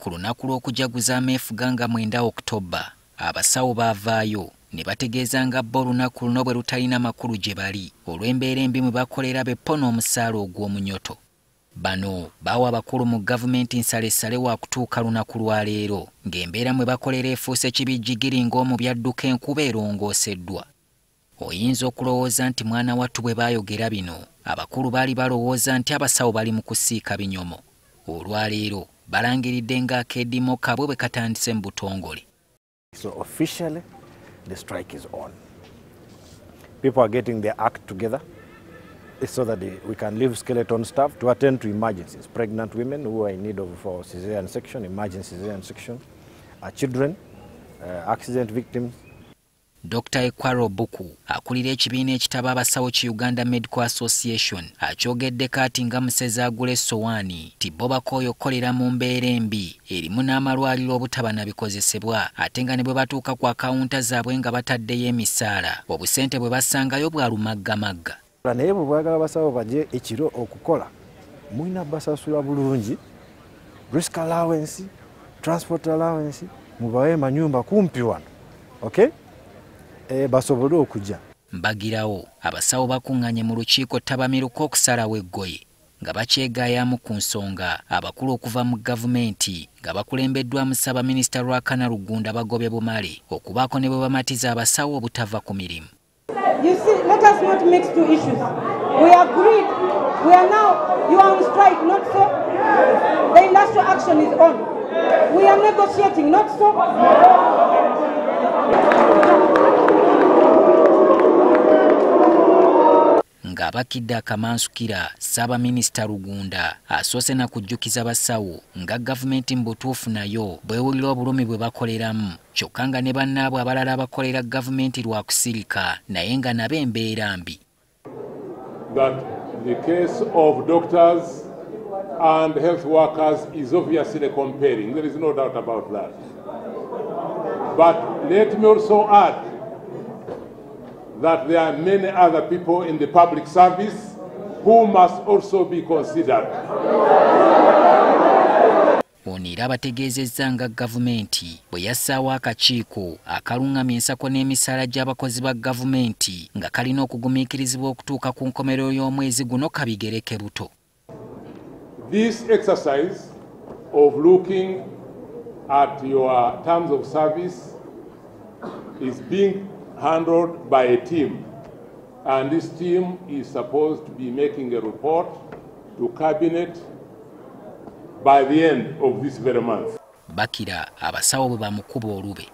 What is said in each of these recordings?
ku lunaku lw'okujaguza ameefuga nga 9 Oktoba, abasawo baavaayo ne bategeeza nga bo olunaku luno bwe lutalina makulu gye bali olw'embeera embi mwe bakolera bepona omusaala ogw'omunyoto. Bano bawa abakulu mu gavumenti nsalessale wa kutuuka lunaku lwa leero ng'embeera mwe bakolera efuuse kibijjigiri ng'omu byadduka enkuba erongooseddwa. Oyinza okulowooza nti mwana wattu bwe baayogera bino abakulu baali balowooza nti abasawo bali mu kusiika binyomo. Olwaleero balangiridde nga akediimo kabwe bwe katandise mu butongole. So officially the strike is on. People are getting their act together so that we can leave skeleton staff to attend to emergencies. Pregnant women who are in need of cesarean section, emergency cesarean section, children, accident victims. Dr. Ekwaro Buku akulira ekibiina ekitaba abasawo ki Uganda Medical Association akyogedde kati nga musezi agula essowaani ti bo bakooye okukolera mu mbeera embi erimu n'amalwaliro obutaba na bikozesebwa ate nga ne bwe batuuka ku akawunta zaabwe nga bataddeyo emisaala obusente bwe basangayo bwalumaggamagga. Naye bwe bwagala abasawo bajje ekiro okukola mulina basasula bulungi, risk allowance, transport allowance, mubawe manyumba kumpi wano. Okay? Basobole okujja. Mbagirawo abasawo bakuŋŋanye mu lukiiko tabamiruka okusalawo eggoye nga bakyegaayaamu ku nsonga abakulu okuva mu gavumenti nga bakulembeddwamu ssaabaminisita Ruhakana Rugunda bagobye bumale okubaako ne bwe bamatiza abasawo obutava ku mirimu. You see, let us not mix two issues. We agreed. We are now, you are on strike, not so. The industrial action is on. We are negotiating, not so. Ng'abakidde akamansukira ssaabaminisita Rugunda asoose na kujjukiza basawo nga gavumenti mu butuufu nayo bwewulira obulumi bwe bakoleramu kyokka nga ne bannaabwe abalala abakolera gavumenti lwa kusirika naye nga nabo embeera mbi. That the case of doctors and health workers is obviously comparing. There is no doubt about that. But let me also add that there are many other people in the public service who must also be considered. Ono era bategezeezza nga gavumenti bwe yassaawo akakiiko akalungamya ensako n'emisaala gy'abakozi ba gavumenti nga kalina okugumiikirizibwa okutuuka ku nkomerero y'omwezi guno kabigereke buto. This exercise of looking at your terms of service is being handled by a team, and this team is supposed to be making a report to cabinet by the end of this very month. Bakira abasawo bwe bamukuba olube.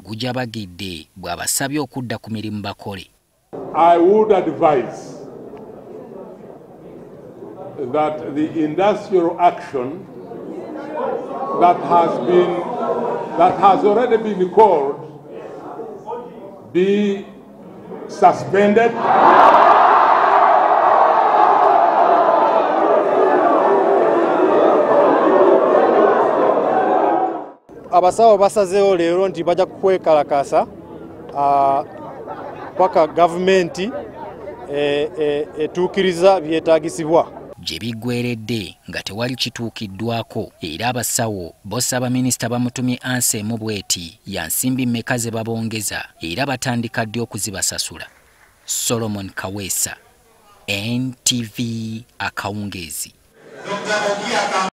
Gujja bagidde bw'abasabye okudda ku mirimu bakole. I would advise that the industrial action that has already been called be suspended. Abasawo basazeewo leero nti bajja kwekalakasa paka gavumenti etuukiriza byetaagisibwa. Gye biggweeredde nga tewali kituukiddwako era abasawo bo ssaabaminisita bamutumye ansemu bweti ya nsimbi mmeka ze babongeza era batandika ddi okuzibasasula. Solomon Kaweesa, NTV Akawungeezi.